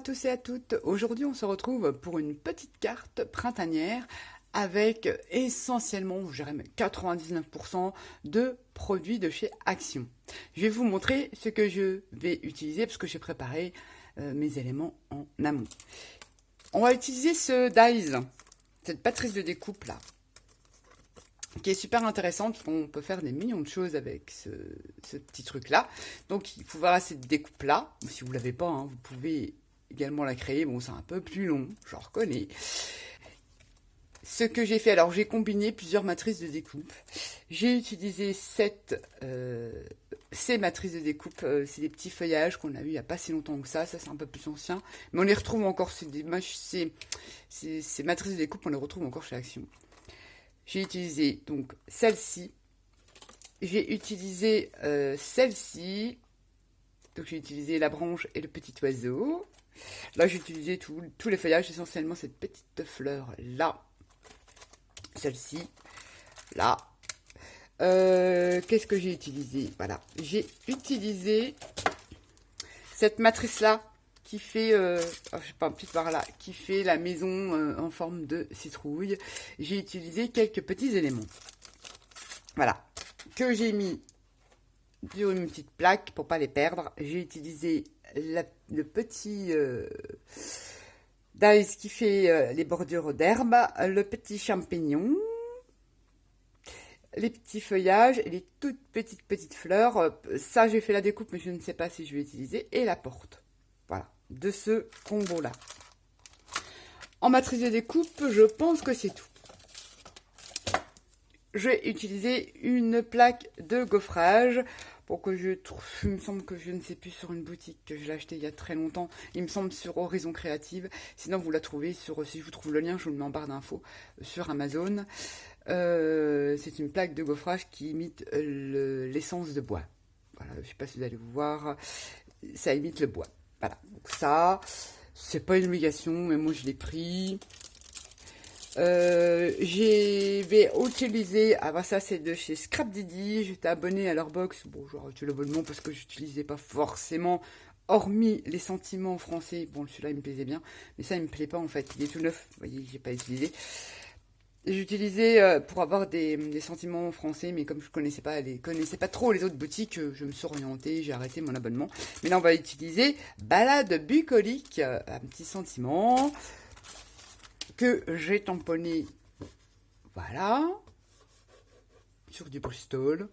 tous et à toutes. Aujourd'hui, on se retrouve pour une petite carte printanière avec essentiellement, je dirais même 99% de produits de chez Action. Je vais vous montrer ce que je vais utiliser parce que j'ai préparé mes éléments en amont. On va utiliser ce dies, cette patrice de découpe là, qui est super intéressante. On peut faire des millions de choses avec ce petit truc là. Donc il faut voir cette découpe là. Si vous l'avez pas, hein, vous pouvez également la créer. Bon, c'est un peu plus long, je reconnais. Ce que j'ai fait, alors j'ai combiné plusieurs matrices de découpe. J'ai utilisé ces matrices de découpe. C'est des petits feuillages qu'on a eu il n'y a pas si longtemps que ça. Ça, c'est un peu plus ancien. Mais on les retrouve encore. Ces matrices de découpe, on les retrouve encore chez Action. J'ai utilisé donc celle-ci. J'ai utilisé celle-ci. Donc j'ai utilisé la branche et le petit oiseau. Là, j'ai utilisé tous les feuillages, essentiellement cette petite fleur là. Celle-ci, là. Qu'est-ce que j'ai utilisé? Voilà, j'ai utilisé cette matrice-là qui fait, je sais pas, petite par là, qui fait la maison en forme de citrouille. J'ai utilisé quelques petits éléments. Voilà, que j'ai mis sur une petite plaque pour pas les perdre. J'ai utilisé le petit dies qui fait les bordures d'herbe, le petit champignon, les petits feuillages et les toutes petites fleurs. Ça, j'ai fait la découpe, mais je ne sais pas si je vais utiliser. Et la porte. Voilà, de ce combo-là. En matrice de découpe, je pense que c'est tout. J'ai utilisé une plaque de gaufrage pour que je trouve, il me semble que je ne sais plus, sur une boutique que je l'ai acheté il y a très longtemps, il me semble sur Horizon Créative. Sinon vous la trouvez sur, si je vous trouve le lien, je vous le mets en barre d'infos, sur Amazon. C'est une plaque de gaufrage qui imite l'essence de bois. Voilà, je ne sais pas si vous allez vous voir, ça imite le bois. Voilà, donc ça, c'est pas une obligation, mais moi je l'ai pris. Je vais utiliser, ah bah ça c'est de chez Scrap Didi, j'étais abonné à leur box, bon j'ai arrêté l'abonnement parce que j'utilisais pas forcément, hormis les sentiments français, bon celui-là il me plaisait bien, mais ça il me plaît pas en fait, il est tout neuf, vous voyez j'ai pas utilisé. J'utilisais pour avoir des sentiments français, mais comme je connaissais pas trop les autres boutiques, je me suis orientée, j'ai arrêté mon abonnement. Mais là on va utiliser Balade bucolique, un petit sentiment que j'ai tamponné, voilà, sur du Bristol.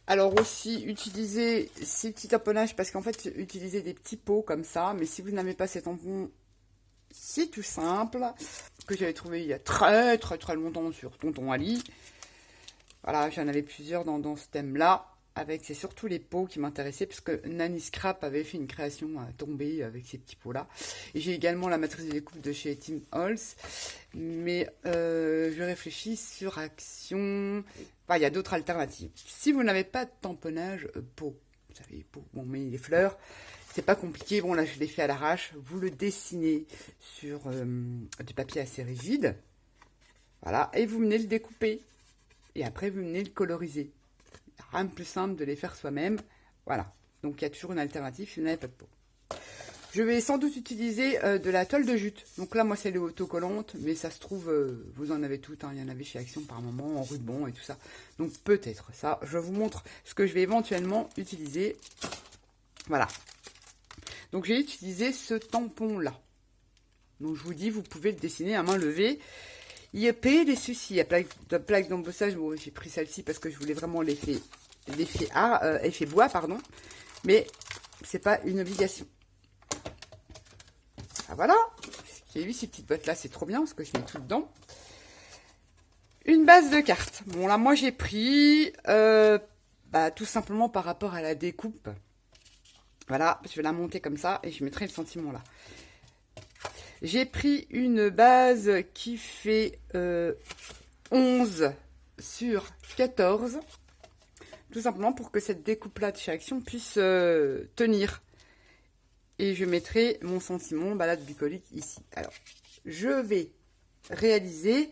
Alors aussi, utiliser ces petits tamponnages, parce qu'en fait, utiliser des petits pots comme ça, mais si vous n'avez pas ces tampons, c'est tout simple, que j'avais trouvé il y a très longtemps sur Tonton Ali. Voilà, j'en avais plusieurs dans ce thème-là. C'est surtout les pots qui m'intéressaient, parce que Nanny Scrap avait fait une création à tomber avec ces petits pots-là. Et j'ai également la matrice de découpe de chez Tim Holtz. Mais je réfléchis sur Action. Enfin, il y a d'autres alternatives. Si vous n'avez pas de tamponnage pot, vous savez, pot, bon, mais les fleurs, c'est pas compliqué. Bon, là, je l'ai fait à l'arrache. Vous le dessinez sur du papier assez rigide. Voilà, et vous venez le découper. Et après, vous venez le coloriser. Rien de plus simple de les faire soi-même. Voilà. Donc, il y a toujours une alternative si vous n'avez pas de peau. Je vais sans doute utiliser de la toile de jute. Donc là, moi, c'est les autocollantes. Mais ça se trouve, vous en avez toutes. Hein. Il y en avait chez Action par moment, en ruban et tout ça. Donc, peut-être ça. Je vous montre ce que je vais éventuellement utiliser. Voilà. Donc, j'ai utilisé ce tampon-là. Donc, je vous dis, vous pouvez le dessiner à main levée. Il y a des soucis. Il y a plaque d'embossage. Bon, j'ai pris celle-ci parce que je voulais vraiment l'effet bois, pardon. Mais c'est pas une obligation. Ah, voilà. J'ai eu ces petites bottes-là, c'est trop bien parce que je mets tout dedans. Une base de cartes. Bon, là, moi, j'ai pris tout simplement par rapport à la découpe. Voilà, je vais la monter comme ça et je mettrai le sentiment là. J'ai pris une base qui fait 11 sur 14. Tout simplement pour que cette découpe-là de chez Action puisse tenir. Et je mettrai mon sentiment balade bucolique ici. Alors, je vais réaliser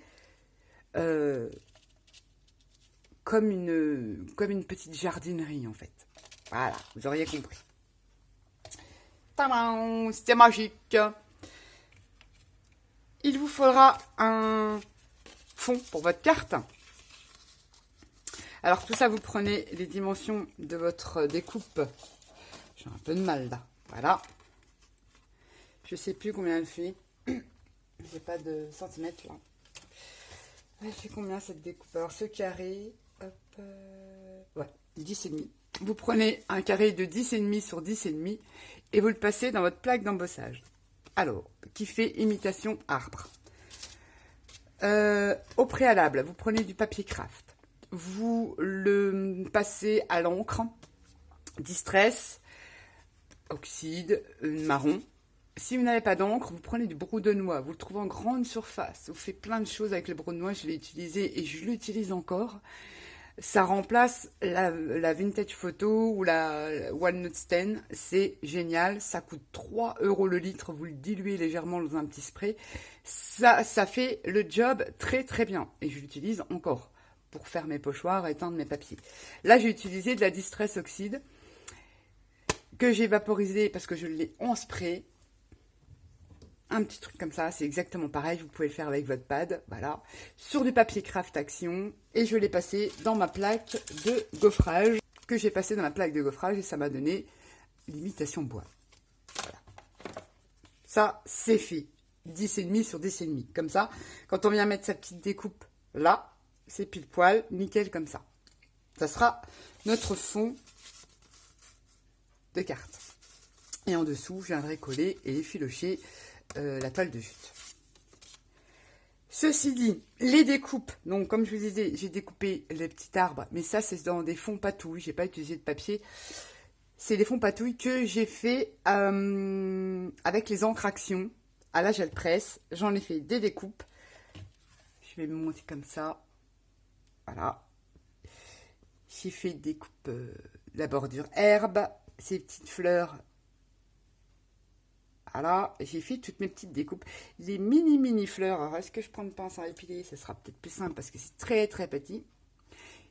comme une petite jardinerie en fait. Voilà, vous auriez compris. Tadam, c'était magique. Il vous faudra un fond pour votre carte. Alors tout ça, vous prenez les dimensions de votre découpe. J'ai un peu de mal là. Voilà. Je sais plus combien elle fait. J'ai pas de centimètres là. Elle fait combien cette découpe? Alors ce carré, hop, ouais, 10,5. Vous prenez un carré de 10,5 sur 10,5 et vous le passez dans votre plaque d'embossage. Alors, qui fait imitation arbre. Au préalable, vous prenez du papier craft. Vous le passez à l'encre, distress, oxyde, marron. Si vous n'avez pas d'encre, vous prenez du brou de noix. Vous le trouvez en grande surface. Vous faites plein de choses avec le brou de noix. Je l'ai utilisé et je l'utilise encore. Ça remplace la vintage photo ou la walnut stain. C'est génial. Ça coûte 3 € le litre. Vous le diluez légèrement dans un petit spray. Ça fait le job très très bien. Et je l'utilise encore pour faire mes pochoirs et teindre mes papiers. Là, j'ai utilisé de la Distress Oxyde que j'ai vaporisé parce que je l'ai en spray. Un petit truc comme ça, c'est exactement pareil, vous pouvez le faire avec votre pad, voilà, sur du papier craft action, et je l'ai passé dans ma plaque de gaufrage, et ça m'a donné l'imitation bois. Voilà. Ça, c'est fait, 10,5 sur 10,5, comme ça, quand on vient mettre sa petite découpe là, c'est pile poil, nickel comme ça. Ça sera notre fond de carte. Et en dessous, je viendrai coller et effilocher la toile de jute. Ceci dit, les découpes, donc comme je vous disais, j'ai découpé les petits arbres, mais ça c'est dans des fonds patouilles, j'ai pas utilisé de papier. C'est des fonds patouilles que j'ai fait avec les encres action à la gel presse. J'en ai fait des découpes. Je vais me monter comme ça. Voilà. J'ai fait des découpes la bordure herbe, ces petites fleurs. Voilà, j'ai fait toutes mes petites découpes. Les mini fleurs, alors est-ce que je prends une pince à épiler? Ce sera peut-être plus simple parce que c'est très très petit.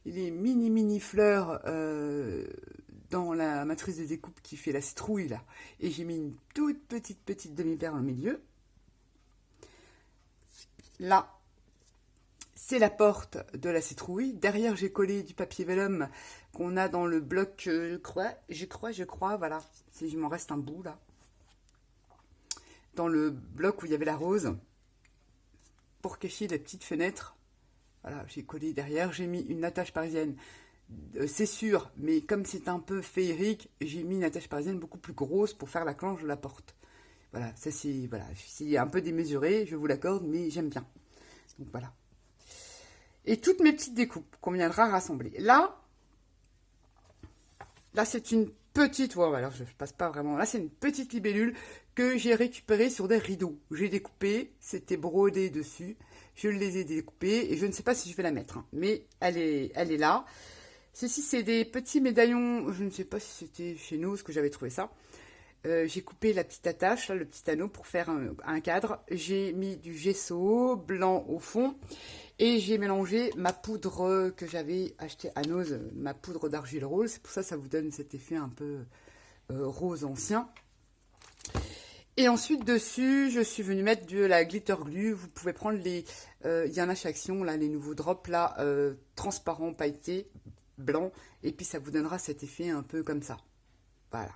Les mini fleurs dans la matrice de découpe qui fait la citrouille là. Et j'ai mis une toute petite demi-perle au milieu. Là, c'est la porte de la citrouille. Derrière, j'ai collé du papier vélum qu'on a dans le bloc, je crois, voilà. Si je m'en reste un bout là. Dans le bloc où il y avait la rose, pour cacher les petites fenêtres. Voilà, j'ai collé derrière, j'ai mis une attache parisienne, c'est sûr, mais comme c'est un peu féerique, j'ai mis une attache parisienne beaucoup plus grosse pour faire la clenche de la porte. Voilà, ça c'est un peu démesuré, je vous l'accorde, mais j'aime bien. Donc voilà. Et toutes mes petites découpes qu'on viendra rassembler. Là c'est une petite, ouais, alors je passe pas vraiment, là c'est une petite libellule que j'ai récupérée sur des rideaux. J'ai découpé, c'était brodé dessus, je les ai découpés et je ne sais pas si je vais la mettre, hein, mais elle est là. Ceci c'est des petits médaillons, je ne sais pas si c'était chez nous, ce que j'avais trouvé ça. J'ai coupé la petite attache, là, le petit anneau pour faire un cadre. J'ai mis du gesso blanc au fond et j'ai mélangé ma poudre que j'avais acheté à Nose, ma poudre d'argile rose. C'est pour ça que ça vous donne cet effet un peu rose ancien. Et ensuite dessus, je suis venue mettre de la glitter glue. Vous pouvez prendre les, il y en a chez Action, là, les nouveaux drops là, transparents, pailletés, blancs, et puis ça vous donnera cet effet un peu comme ça. Voilà.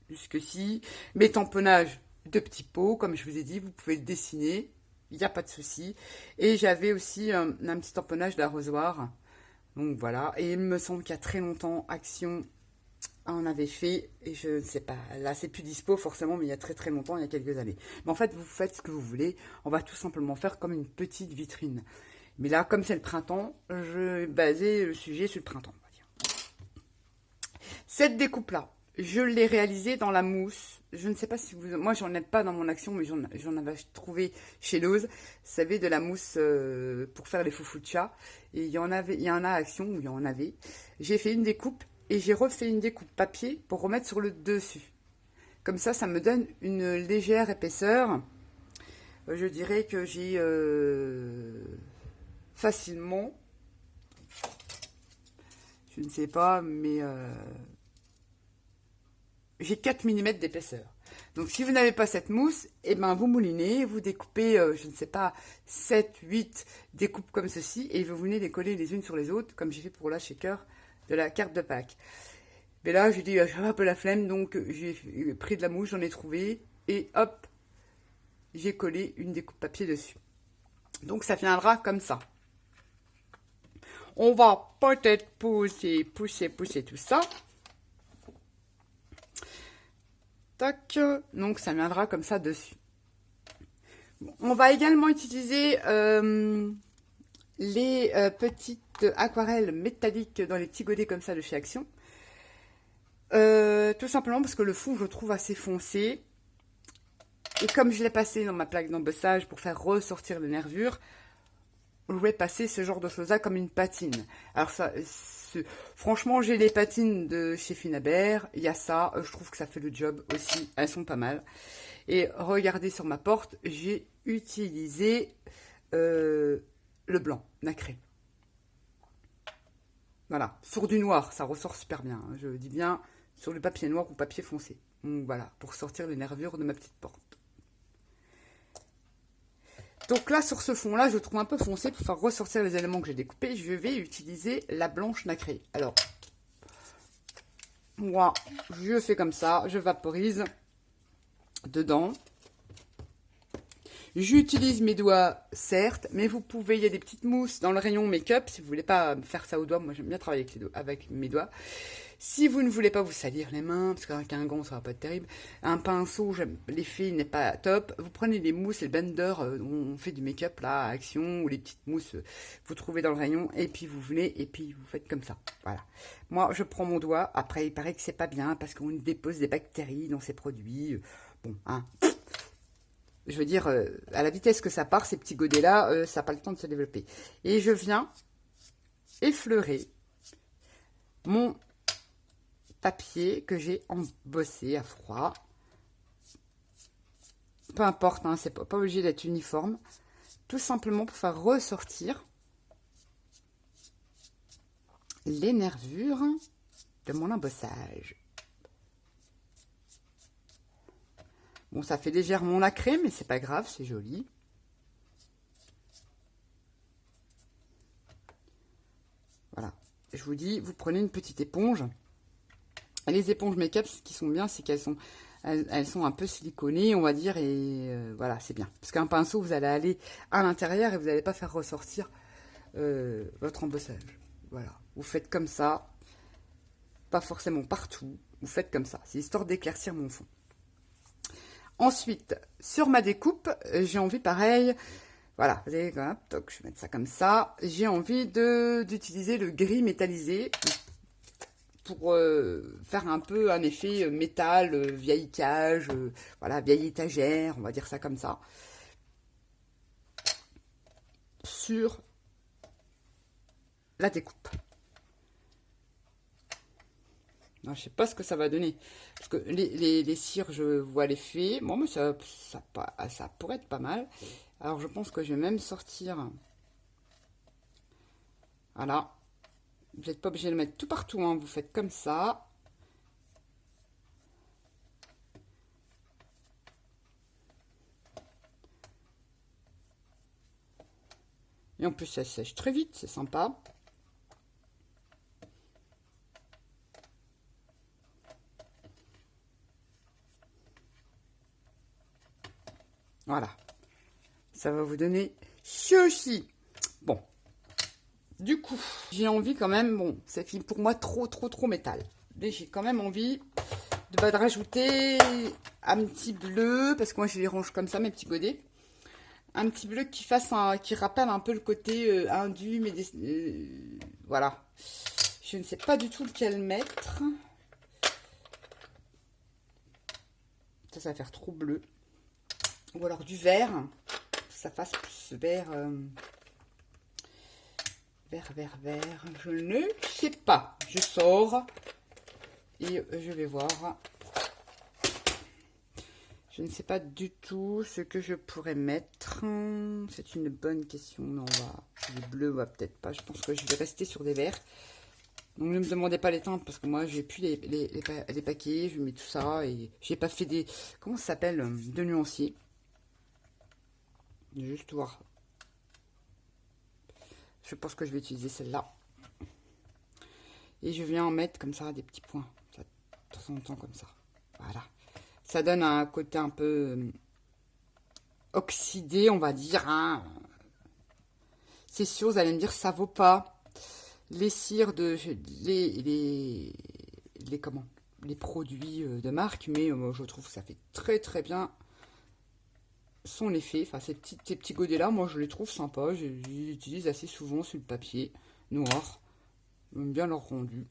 Jusque-ci, mes tamponnages de petits pots, comme je vous ai dit, vous pouvez le dessiner, il n'y a pas de souci. Et j'avais aussi un petit tamponnage d'arrosoir. Donc voilà, et il me semble qu'il y a très longtemps, Action en avait fait, et je ne sais pas, là c'est plus dispo forcément, mais il y a très longtemps, il y a quelques années. Mais en fait, vous faites ce que vous voulez, on va tout simplement faire comme une petite vitrine. Mais là, comme c'est le printemps, je basais le sujet sur le printemps, on va dire. Cette découpe-là, je l'ai réalisée dans la mousse. Je ne sais pas si vous... Moi, j'en ai pas dans mon Action, mais j'en avais trouvé chez Lowe's. Vous savez, de la mousse pour faire les foufous de chat. Et il y en a à Action où il y en avait. J'ai fait une découpe et j'ai refait une découpe papier pour remettre sur le dessus. Comme ça, ça me donne une légère épaisseur. Je dirais que j'ai facilement... Je ne sais pas, mais... j'ai 4 mm d'épaisseur. Donc si vous n'avez pas cette mousse, eh ben, vous moulinez, vous découpez, je ne sais pas, 7, 8 découpes comme ceci, et vous venez les coller les unes sur les autres, comme j'ai fait pour la shaker de la carte de Pâques. Mais là, j'ai dit, j'avais un peu la flemme, donc j'ai pris de la mousse, j'en ai trouvé, et hop, j'ai collé une découpe papier dessus. Donc ça viendra comme ça. On va peut-être pousser tout ça. Tac, donc ça viendra comme ça dessus. Bon, on va également utiliser les petites aquarelles métalliques dans les petits godets comme ça de chez Action. Tout simplement parce que le fond, je le trouve assez foncé. Et comme je l'ai passé dans ma plaque d'embossage pour faire ressortir les nervures, je vais passer ce genre de choses-là comme une patine. Alors ça, franchement, j'ai les patines de chez Finabert. Il y a ça, je trouve que ça fait le job aussi. Elles sont pas mal. Et regardez sur ma porte, j'ai utilisé le blanc nacré. Voilà, sur du noir, ça ressort super bien. Hein. Je dis bien sur le papier noir ou papier foncé. Donc voilà, pour sortir les nervures de ma petite porte. Donc là, sur ce fond-là, je trouve un peu foncé pour faire ressortir les éléments que j'ai découpés. Je vais utiliser la blanche nacrée. Alors, moi, je fais comme ça, je vaporise dedans. J'utilise mes doigts, certes, mais vous pouvez, il y a des petites mousses dans le rayon make-up, si vous voulez pas faire ça aux doigts. Moi, j'aime bien travailler avec mes doigts. Si vous ne voulez pas vous salir les mains, parce qu'avec un gant, ça va pas être terrible, un pinceau, l'effet n'est pas top, vous prenez les mousses et le blender où on fait du make-up, là, à Action, ou les petites mousses, vous trouvez dans le rayon, et puis vous venez, et puis vous faites comme ça. Voilà. Moi, je prends mon doigt, après, il paraît que c'est pas bien, parce qu'on dépose des bactéries dans ces produits. Bon, hein. Je veux dire, à la vitesse que ça part, ces petits godets-là, ça n'a pas le temps de se développer. Et je viens effleurer mon papier que j'ai embossé à froid. Peu importe, hein, c'est pas obligé d'être uniforme. Tout simplement pour faire ressortir les nervures de mon embossage. Bon, ça fait légèrement nacré, mais c'est pas grave, c'est joli. Voilà. Je vous dis, vous prenez une petite éponge. Et les éponges make-up, ce qui sont bien, c'est qu'elles sont, elles sont un peu siliconées, on va dire, et voilà, c'est bien. Parce qu'un pinceau, vous allez aller à l'intérieur et vous n'allez pas faire ressortir votre embossage. Voilà. Vous faites comme ça, pas forcément partout. Vous faites comme ça. C'est histoire d'éclaircir mon fond. Ensuite, sur ma découpe, j'ai envie pareil, voilà, vous avez, donc je vais mettre ça comme ça. J'ai envie d'utiliser le gris métallisé pour faire un peu un effet métal, vieille cage, voilà, vieille étagère, on va dire ça comme ça. Sur la découpe. Non, je sais pas ce que ça va donner. Parce que les cires, je vois l'effet. Bon, mais ça pourrait être pas mal. Alors, je pense que je vais même sortir. Voilà. Vous n'êtes pas obligé de le mettre tout partout. Hein. Vous faites comme ça. Et en plus, ça sèche très vite. C'est sympa. Voilà. Ça va vous donner ceci. Bon. Du coup, j'ai envie quand même, bon, ça fait pour moi trop métal. Mais j'ai quand même envie de rajouter un petit bleu, parce que moi je les range comme ça, mes petits godets. Un petit bleu qui rappelle un peu le côté indu, mais voilà. Je ne sais pas du tout lequel mettre. Ça va faire trop bleu. Ou alors du vert, que ça fasse plus vert, vert. Je ne sais pas. Je sors et je vais voir. Je ne sais pas du tout ce que je pourrais mettre. C'est une bonne question. Non, du bleu, peut-être pas. Je pense que je vais rester sur des verts. Donc ne me demandez pas les teintes parce que moi j'ai plus les paquets, je mets tout ça et j'ai pas fait des, comment ça s'appelle, de nuanciers. Juste voir. Je pense que je vais utiliser celle-là. Et je viens en mettre comme ça des petits points, ça, de temps en temps comme ça. Voilà. Ça donne un côté un peu oxydé, on va dire. Hein. C'est sûr, vous allez me dire, ça vaut pas les cires de comment, les produits de marque, mais je trouve que ça fait très très bien son effet. Enfin, ces petits godets là, moi je les trouve sympas. Je les utilise assez souvent sur le papier noir. J'aime bien leur rendu.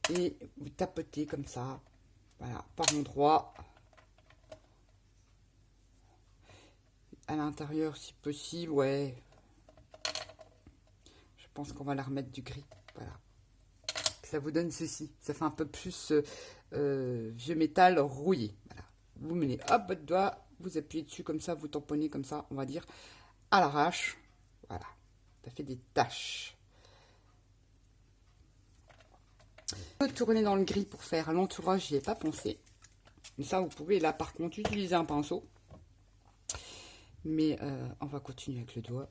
Et vous tapotez comme ça, voilà, par endroit. À l'intérieur si possible, ouais. Je pense qu'on va la remettre du gris, voilà. Ça vous donne ceci, ça fait un peu plus vieux métal rouillé, voilà. Vous menez hop votre doigt, vous appuyez dessus comme ça, vous tamponnez comme ça, on va dire à l'arrache, voilà. Ça fait des taches. On peut tourner dans le gris pour faire l'entourage, j'y ai pas pensé. Mais ça vous pouvez là par contre utiliser un pinceau. Mais on va continuer avec le doigt.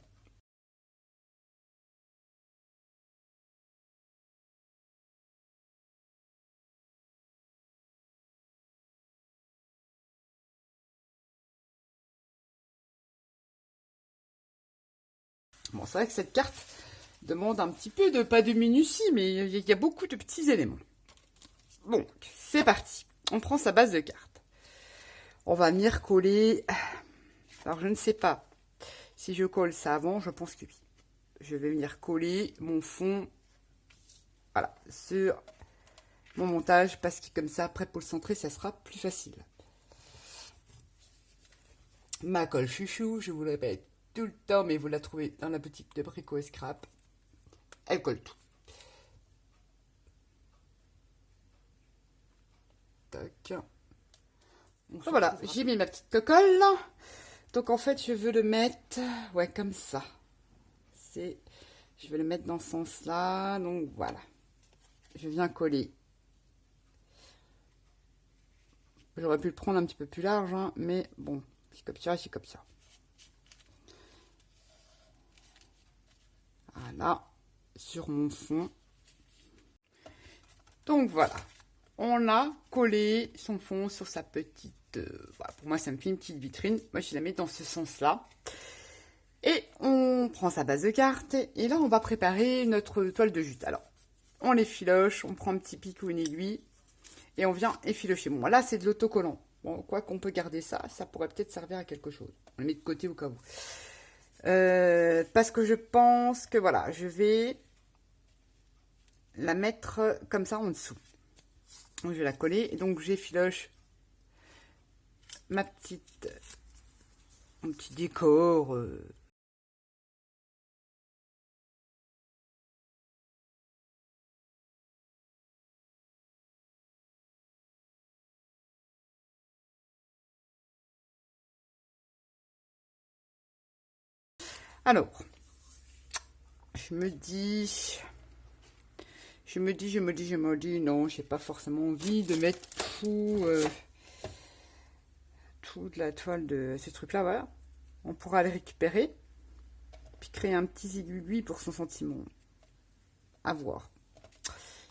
Bon, c'est vrai que cette carte demande un petit peu de, pas de minutie, mais il y a beaucoup de petits éléments. Bon, c'est parti. On prend sa base de carte. On va venir coller. Alors, je ne sais pas si je colle ça avant, je pense que oui. Je vais venir coller mon fond, voilà, sur mon montage, parce que comme ça, après pour le centrer, ça sera plus facile. Ma colle chouchou, je vous le répète tout le temps, mais vous la trouvez dans la boutique de Brico et Scrap. Elle colle tout. Tac. Voilà, j'ai mis ma petite colle. Donc en fait, je veux le mettre, ouais, comme ça. Je vais le mettre dans ce sens-là. Donc voilà. Je viens coller. J'aurais pu le prendre un petit peu plus large, hein, mais bon, c'est comme ça, c'est comme ça. Voilà, sur mon fond. Donc voilà, on a collé son fond sur sa petite... voilà, pour moi, ça me fait une petite vitrine. Moi, je la mets dans ce sens-là. Et on prend sa base de carte. Et là, on va préparer notre toile de jute. Alors, on les filoche, on prend un petit pic ou une aiguille. Et on vient effilocher. Bon, là, c'est de l'autocollant. Bon, quoi qu'on peut garder ça, ça pourrait peut-être servir à quelque chose. On le met de côté au cas où. Parce que je pense que, voilà, je vais la mettre comme ça en dessous. Donc, je vais la coller. Et donc, j'effiloche mon petit décor. Alors, je me dis, non, j'ai pas forcément envie de mettre toute la toile de ce truc-là, voilà. On pourra le récupérer, puis créer un petit aiguille pour son sentiment. À voir.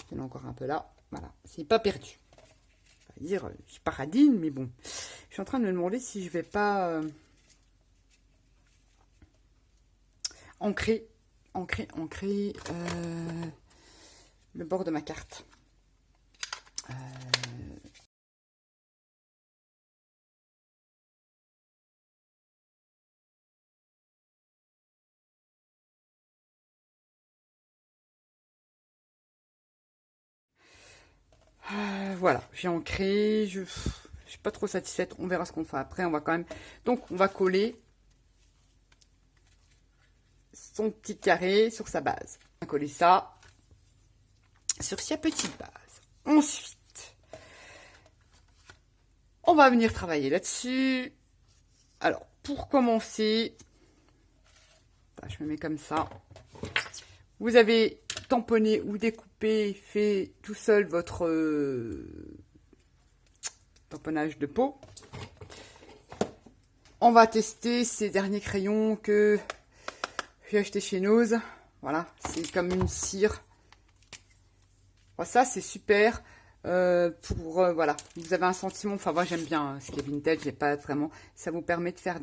Il y en a encore un peu là, voilà, c'est pas perdu. On va dire, je paradine, mais bon. Je suis en train de me demander si je vais pas ancrer le bord de ma carte. Voilà, j'ai ancré, je suis pas trop satisfaite, on verra ce qu'on fait après, on va quand même... Donc, on va coller son petit carré sur sa base. On va coller ça sur sa petite base. Ensuite, on va venir travailler là-dessus. Alors, pour commencer, Là, je me mets comme ça. Vous avez tamponné ou découpé, fait tout seul votre tamponnage de peau. On va tester ces derniers crayons que j'ai acheté chez Nose. Voilà, c'est comme une cire. Bon, ça, c'est super. Voilà, vous avez un sentiment, enfin moi j'aime bien ce qui est vintage, j'ai pas vraiment, ça vous permet de faire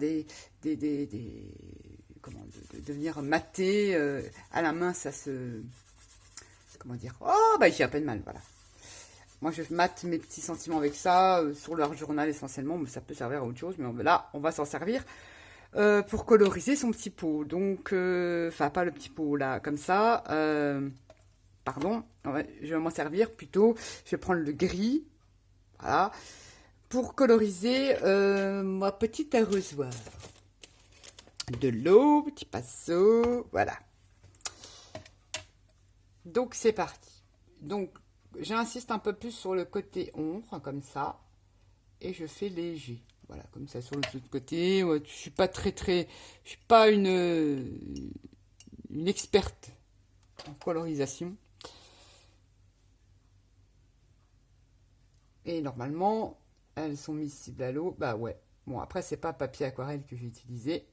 comment, de venir mater à la main, ça se, comment dire, oh bah j'ai à peine mal, voilà. Moi je mate mes petits sentiments avec ça, sur leur journal essentiellement, mais ça peut servir à autre chose, mais là on va s'en servir pour coloriser son petit pot, donc, enfin pas le petit pot là, comme ça, pardon, je vais m'en servir plutôt, je vais prendre le gris, voilà, pour coloriser ma petite arrosoir. De l'eau, petit pinceau, voilà. Donc c'est parti. Donc j'insiste un peu plus sur le côté ombre, comme ça, et je fais léger. Voilà, comme ça sur l'autre côté. Ouais, je suis pas je suis pas une experte en colorisation. Et normalement, elles sont miscibles à l'eau. Bah ouais. Bon, après, c'est pas papier aquarelle que j'ai utilisé.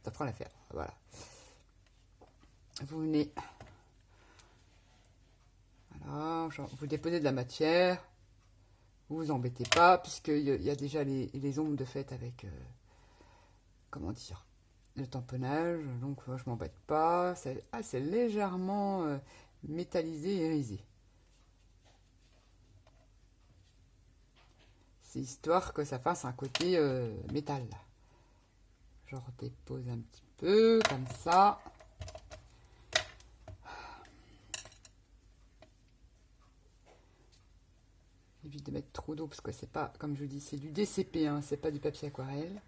Ça fera l'affaire. Voilà. Vous venez. Voilà. Vous déposez de la matière. Vous vous embêtez pas, puisqu'il y a déjà les ombres de fait avec. Comment dire, le tamponnage. Donc, je m'embête pas. C'est légèrement métallisé et irisé. C'est histoire que ça fasse un côté métal. Je redépose un petit peu, comme ça. Évite de mettre trop d'eau, parce que c'est pas, comme je vous dis, c'est du DCP, hein, c'est pas du papier aquarelle.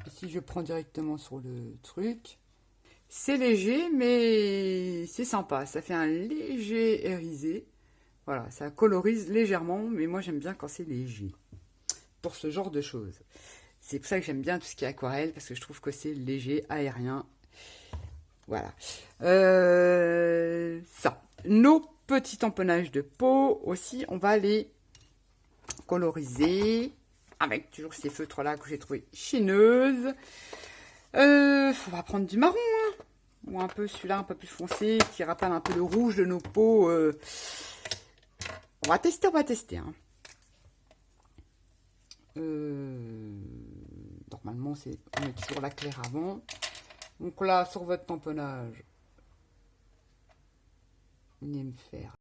Et si je prends directement sur le truc, c'est léger, mais c'est sympa. Ça fait un léger irisé. Voilà, ça colorise légèrement, mais moi j'aime bien quand c'est léger. Pour ce genre de choses. C'est pour ça que j'aime bien tout ce qui est aquarelle, parce que je trouve que c'est léger, aérien. Voilà. Ça. Nos petits tamponnages de peau aussi, on va les coloriser avec toujours ces feutres-là que j'ai trouvé chineuses. On va prendre du marron, hein, ou un peu celui-là un peu plus foncé, qui rappelle un peu le rouge de nos peaux. On va tester. Hein. Normalement, on met toujours la claire avant. Donc là, sur votre tamponnage, venez me faire.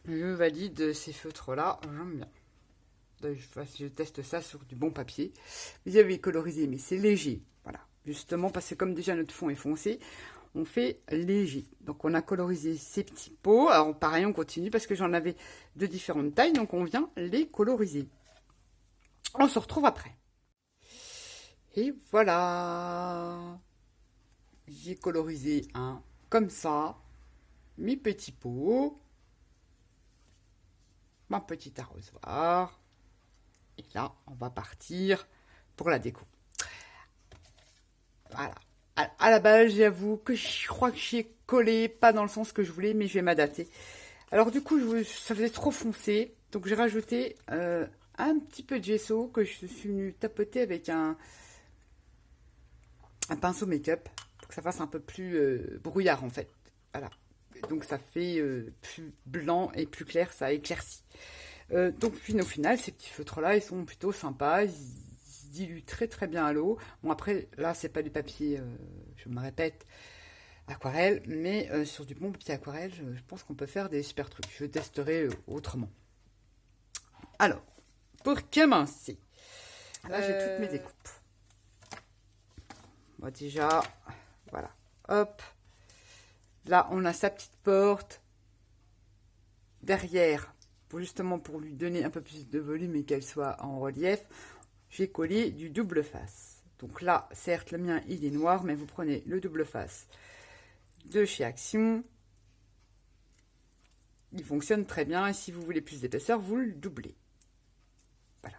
Je valide ces feutres-là, j'aime bien. Je teste ça sur du bon papier. Vous avez colorisé, mais c'est léger. Voilà. Justement, parce que comme déjà notre fond est foncé, on fait léger. Donc, on a colorisé ces petits pots. Alors, pareil, on continue parce que j'en avais de différentes tailles. Donc, on vient les coloriser. On se retrouve après. Et voilà. J'ai colorisé un comme ça. Mes petits pots. Ma petite arrosoir. Et là, on va partir pour la déco. Voilà. À la base, j'avoue que je crois que j'ai collé, pas dans le sens que je voulais, mais je vais m'adapter. Alors du coup, ça faisait trop foncé, donc j'ai rajouté un petit peu de gesso que je suis venue tapoter avec un pinceau make-up pour que ça fasse un peu plus brouillard en fait. Voilà. Donc ça fait plus blanc et plus clair, ça éclaircit. Donc au final, ces petits feutres-là, ils sont plutôt sympas. Ils se diluent très très bien à l'eau. Bon après, là, c'est pas du papier, je me répète, aquarelle, mais sur du bon papier aquarelle, je pense qu'on peut faire des super trucs. Je testerai autrement. Alors, pour commencer, là j'ai toutes mes découpes. Moi déjà, voilà, hop. Là, on a sa petite porte. Derrière, justement pour lui donner un peu plus de volume et qu'elle soit en relief, j'ai collé du double face. Donc là, certes, le mien, il est noir, mais vous prenez le double face de chez Action. Il fonctionne très bien, et si vous voulez plus d'épaisseur, vous le doublez. Voilà.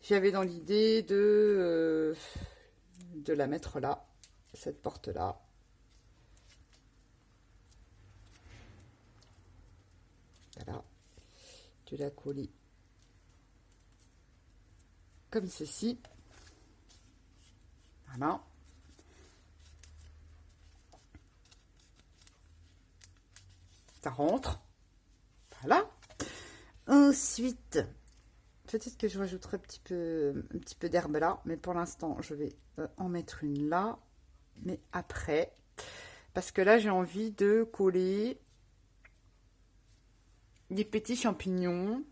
J'avais dans l'idée de la mettre là, cette porte-là. Voilà. De la coller comme ceci. Voilà. Ça rentre. Voilà. Ensuite, peut-être que je rajouterai un petit peu d'herbe là, mais pour l'instant, je vais en mettre une là, mais après, parce que là, j'ai envie de coller des petits champignons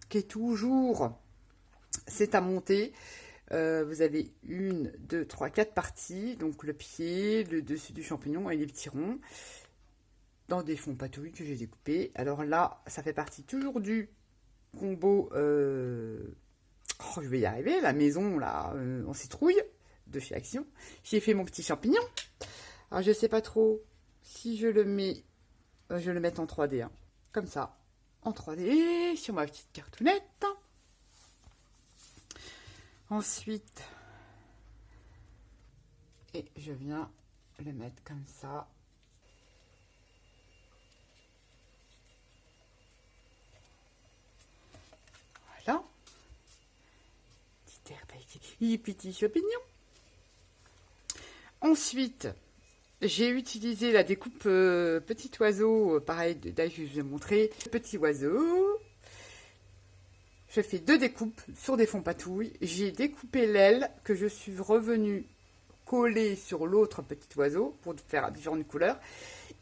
qui est toujours, c'est à monter. Vous avez 1, 2, 3, 4 parties, donc le pied, le dessus du champignon et les petits ronds dans des fonds patouilles que j'ai découpés. Alors là, ça fait partie toujours du combo, je vais y arriver, la maison là en citrouille de chez Action. J'ai fait mon petit champignon. Alors je sais pas trop si je le mets, je vais le mettre en 3D, hein, comme ça, en 3D sur ma petite cartonnette. Ensuite, et je viens le mettre comme ça. Voilà. Petite herbe et petit champignon. Ensuite, j'ai utilisé la découpe petit oiseau, pareil, d'ailleurs je vous ai montré. Petit oiseau. Je fais 2 découpes sur des fonds patouilles. J'ai découpé l'aile que je suis revenue coller sur l'autre petit oiseau pour faire différentes couleurs.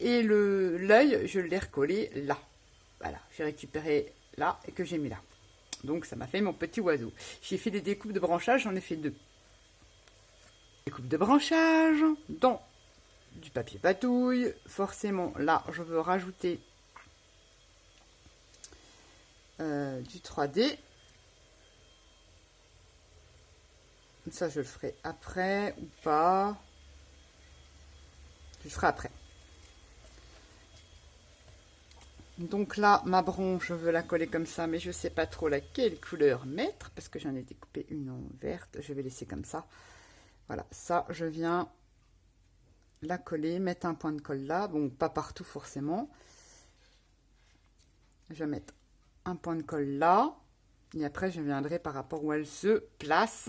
Et l'œil, je l'ai recollé là. Voilà, j'ai récupéré là et que j'ai mis là. Donc ça m'a fait mon petit oiseau. J'ai fait des découpes de branchage, j'en ai fait 2. Découpe de branchage dans du papier patouille. Forcément, là, je veux rajouter du 3D. Ça, je le ferai après ou pas. Je le ferai après. Donc là, ma branche, je veux la coller comme ça, mais je ne sais pas trop laquelle couleur mettre, parce que j'en ai découpé une en verte. Je vais laisser comme ça. Voilà, ça, je viens la coller, mettre un point de colle là. Bon, pas partout forcément. Je vais mettre un point de colle là. Et après, je viendrai par rapport où elle se place.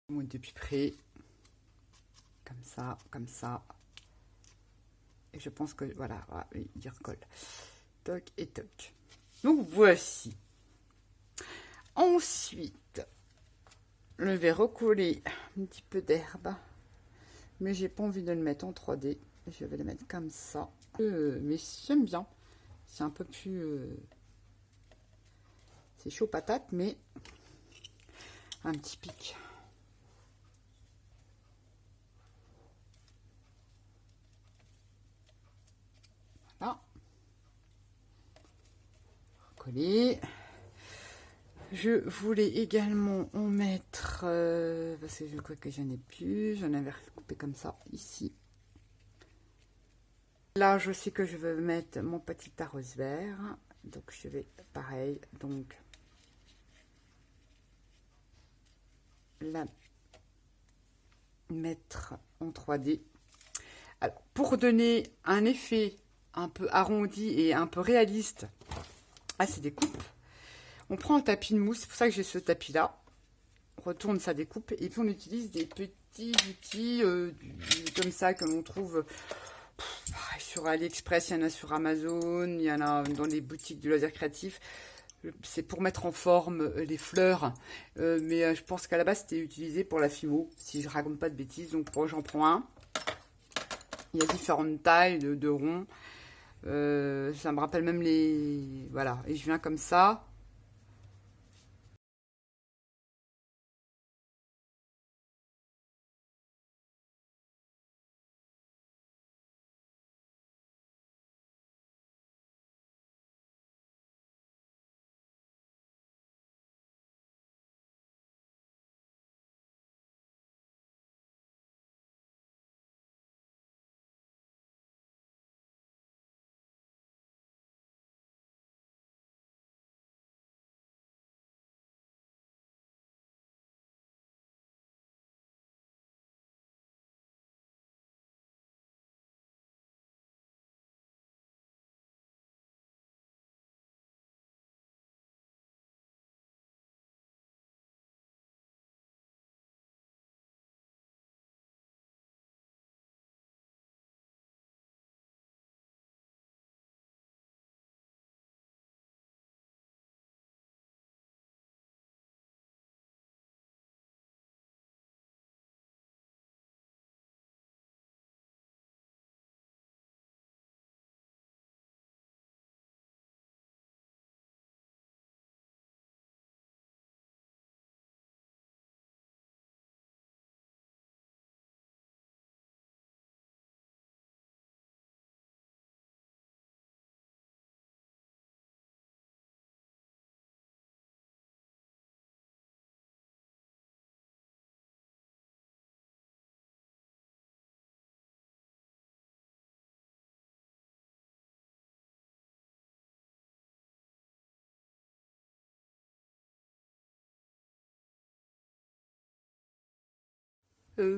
Depuis près, comme ça, et je pense que voilà, il recolle, toc et toc. Donc voici. Ensuite, je vais recoller un petit peu d'herbe, mais j'ai pas envie de le mettre en 3D. Je vais le mettre comme ça, mais j'aime bien. C'est un peu plus, c'est chaud patate, mais un petit pic. Voilà. Coller. Je voulais également en mettre, parce que je crois que j'en ai plus, j'en avais recoupé comme ça, ici. Là, je sais que je veux mettre mon petit arrose vert, donc je vais, pareil, donc, la mettre en 3D. Alors, pour donner un effet un peu arrondi et un peu réaliste à ces découpes, on prend un tapis de mousse, c'est pour ça que j'ai ce tapis là, on retourne sa découpe et puis on utilise des petits outils comme ça que l'on trouve sur AliExpress, il y en a sur Amazon, il y en a dans les boutiques de loisirs créatifs. C'est pour mettre en forme les fleurs, mais je pense qu'à la base c'était utilisé pour la fimo, si je raconte pas de bêtises. Donc j'en prends un, Il y a différentes tailles de ronds. Ça me rappelle même les... Voilà, et je viens comme ça.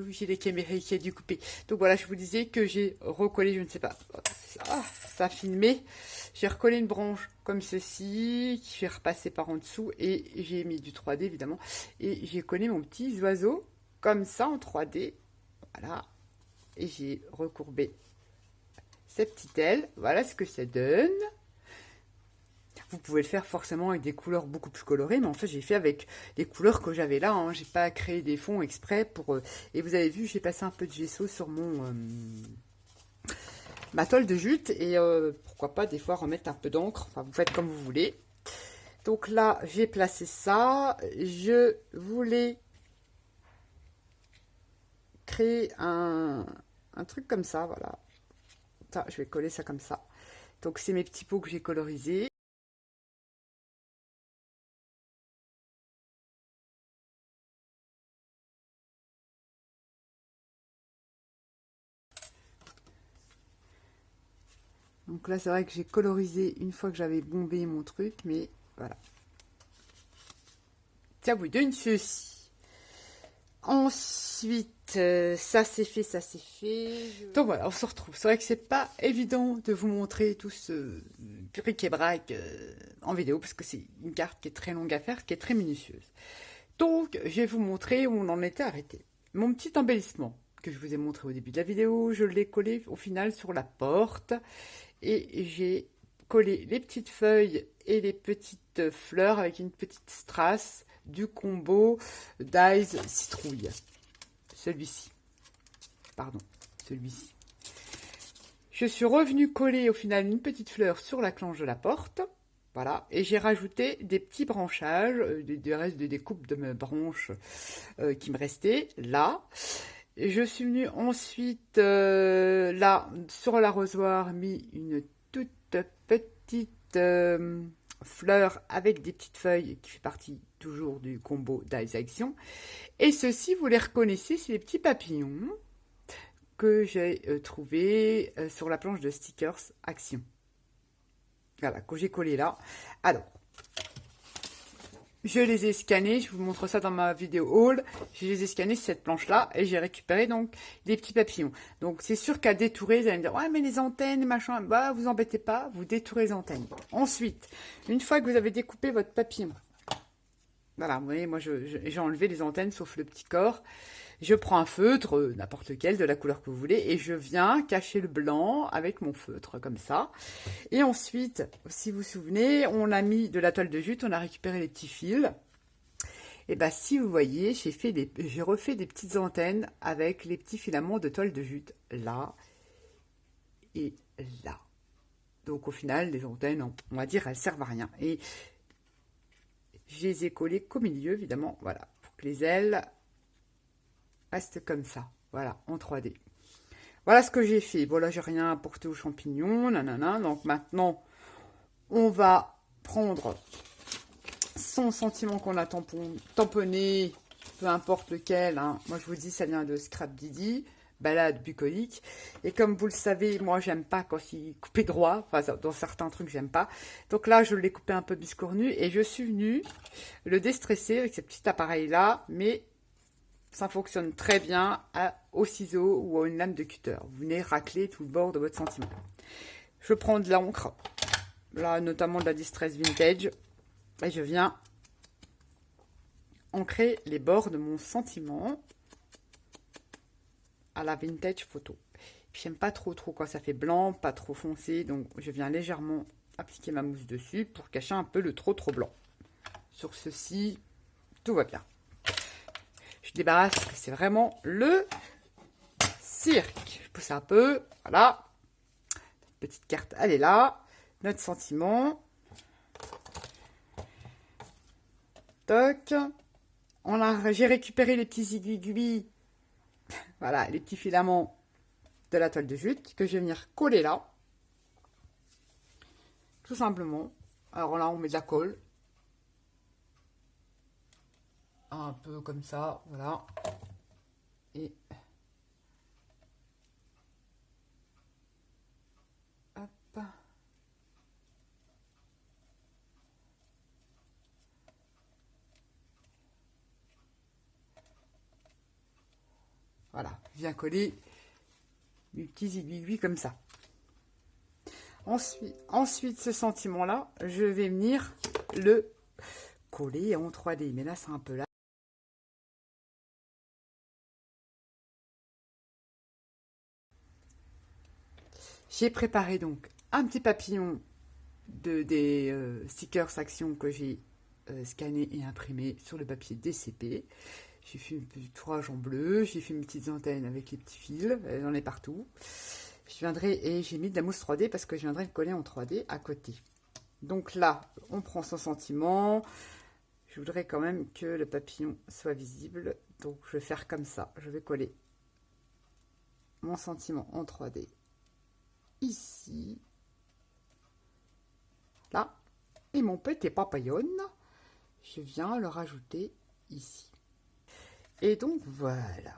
J'ai les caméras qui a dû couper. Donc voilà, je vous disais que j'ai recollé, je ne sais pas, ah, ça a filmé. J'ai recollé une branche comme ceci, qui fait repasser par en dessous, et j'ai mis du 3D évidemment. Et j'ai collé mon petit oiseau comme ça en 3D. Voilà. Et j'ai recourbé ces petites ailes. Voilà ce que ça donne. Vous pouvez le faire forcément avec des couleurs beaucoup plus colorées, mais en fait j'ai fait avec les couleurs que j'avais là, hein. J'ai pas créé des fonds exprès pour... Et vous avez vu, j'ai passé un peu de gesso sur ma toile de jute, et pourquoi pas des fois remettre un peu d'encre, enfin vous faites comme vous voulez. Donc là j'ai placé ça, je voulais créer un truc comme ça, voilà. Ça, je vais coller ça comme ça. Donc c'est mes petits pots que j'ai colorisés. Donc là, c'est vrai que j'ai colorisé une fois que j'avais bombé mon truc, mais voilà. Ça vous donne ceci. Ensuite, ça c'est fait, ça c'est fait. Donc voilà, on se retrouve. C'est vrai que c'est pas évident de vous montrer tout ce bric-et-brac en vidéo, parce que c'est une carte qui est très longue à faire, qui est très minutieuse. Donc, je vais vous montrer où on en était arrêté. Mon petit embellissement que je vous ai montré au début de la vidéo, je l'ai collé au final sur la porte. Et j'ai collé les petites feuilles et les petites fleurs avec une petite strass du combo d'Ice Citrouille. Celui-ci. Pardon, celui-ci. Je suis revenue coller au final une petite fleur sur la planche de la porte. Voilà, et j'ai rajouté des petits branchages, des restes de découpe de mes branches qui me restaient là. Et je suis venue ensuite, là, sur l'arrosoir, mis une toute petite fleur avec des petites feuilles qui fait partie toujours du combo d'Ice Action. Et ceci, vous les reconnaissez, c'est les petits papillons que j'ai trouvés sur la planche de stickers Action. Voilà, que j'ai collé là. Alors, je les ai scannés, je vous montre ça dans ma vidéo haul. Je les ai scannés sur cette planche-là et j'ai récupéré donc les petits papillons. Donc c'est sûr qu'à détourer, vous allez me dire, ouais mais les antennes, machin, bah vous embêtez pas, vous détourez les antennes. Ensuite, une fois que vous avez découpé votre papillon, voilà, vous voyez, moi j'ai enlevé les antennes sauf le petit corps. Je prends un feutre, n'importe lequel, de la couleur que vous voulez, et je viens cacher le blanc avec mon feutre, comme ça. Et ensuite, si vous vous souvenez, on a mis de la toile de jute, on a récupéré les petits fils. Et bien, si vous voyez, j'ai refait des petites antennes avec les petits filaments de toile de jute, là. et là. Donc au final, les antennes, on va dire, elles servent à rien. Et je les ai collées qu'au milieu, évidemment, voilà, pour que les ailes restent comme ça, voilà, en 3D. Voilà ce que j'ai fait. Bon, là, j'ai rien apporté aux champignons, nanana. Donc maintenant, on va prendre son sentiment qu'on a tamponné, peu importe lequel. Hein. Moi, je vous dis, ça vient de Scrap Didi, balade bucolique. Et comme vous le savez, moi, j'aime pas quand c'est coupé droit. Enfin, dans certains trucs, j'aime pas. Donc là, je l'ai coupé un peu biscornu et je suis venue le déstresser avec ce petit appareil-là. Mais ça fonctionne très bien au ciseau ou à une lame de cutter. Vous venez racler tout le bord de votre sentiment. Je prends de l'encre, là, notamment de la Distress Vintage. Et je viens ancrer les bords de mon sentiment à la vintage photo. J'aime pas trop quand ça fait blanc, pas trop foncé, donc je viens légèrement appliquer ma mousse dessus pour cacher un peu le trop blanc. Sur ceci, tout va bien. Je débarrasse parce que c'est vraiment le cirque. Je pousse un peu, voilà. Petite carte, elle est là. Notre sentiment. Toc. J'ai récupéré les petits aiguilles, voilà, les petits filaments de la toile de jute que je vais venir coller là. Tout simplement. Alors là, on met de la colle. Un peu comme ça, voilà. Et hop. Voilà, je viens coller mes petits aiguilles comme ça. Ensuite, ce sentiment-là, je vais venir le coller en 3D. Mais là, c'est un peu là. J'ai préparé donc un petit papillon des stickers Action que j'ai scanné et imprimé sur le papier DCP. J'ai fait une petite tourage en bleu, j'ai fait mes petites antennes avec les petits fils, j'en ai partout. Et j'ai mis de la mousse 3D parce que je viendrai le coller en 3D à côté. Donc là, on prend son sentiment. Je voudrais quand même que le papillon soit visible. Donc je vais faire comme ça. Je vais coller mon sentiment en 3D ici. Là. Et mon petit papillon, je viens le rajouter ici. Et donc voilà.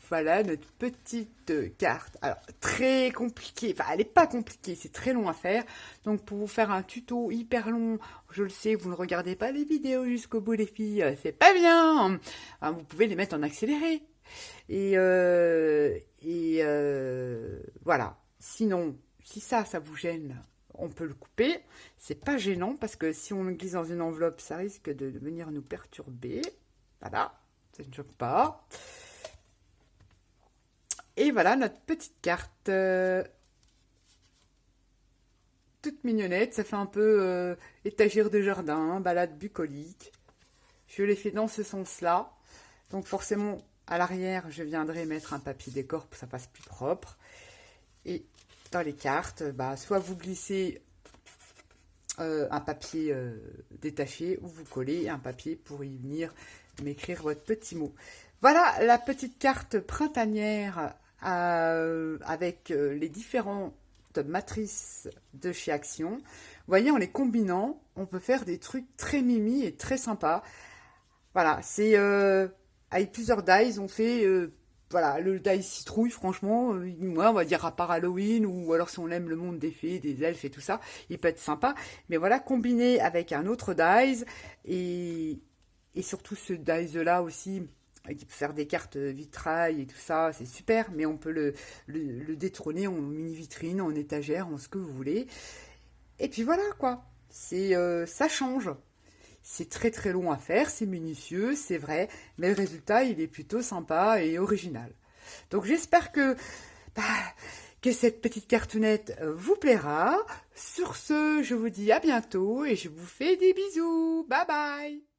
Voilà notre petite carte. Alors, très compliquée. Enfin, elle n'est pas compliquée, c'est très long à faire. Donc, pour vous faire un tuto hyper long, je le sais, vous ne regardez pas les vidéos jusqu'au bout, les filles. C'est pas bien. Enfin, vous pouvez les mettre en accéléré. Et voilà. Sinon, si ça vous gêne, on peut le couper. C'est pas gênant parce que si on le glisse dans une enveloppe, ça risque de venir nous perturber. Voilà. Ça ne choque pas. Et voilà notre petite carte. Toute mignonnette. Ça fait un peu étagère de jardin, balade bucolique. Je l'ai fait dans ce sens-là. Donc forcément, à l'arrière, je viendrai mettre un papier décor pour que ça fasse plus propre. Et dans les cartes, soit vous glissez un papier détaché ou vous collez un papier pour y venir m'écrire votre petit mot. Voilà la petite carte printanière avec les différentes matrices de chez Action. Vous voyez, en les combinant, on peut faire des trucs très mimi et très sympas. Voilà, c'est avec plusieurs dies, on fait voilà, le die citrouille, franchement, moi, on va dire à part Halloween, ou alors si on aime le monde des fées, des elfes et tout ça, il peut être sympa. Mais voilà, combiné avec un autre dies, et surtout ce dies-là aussi, qui peut faire des cartes vitrail et tout ça, c'est super, mais on peut le détrôner en mini-vitrine, en étagère, en ce que vous voulez. Et puis voilà, quoi. Ça change. C'est très très long à faire, c'est minutieux, c'est vrai, mais le résultat, il est plutôt sympa et original. Donc j'espère que cette petite cartoonette vous plaira. Sur ce, je vous dis à bientôt et je vous fais des bisous. Bye bye!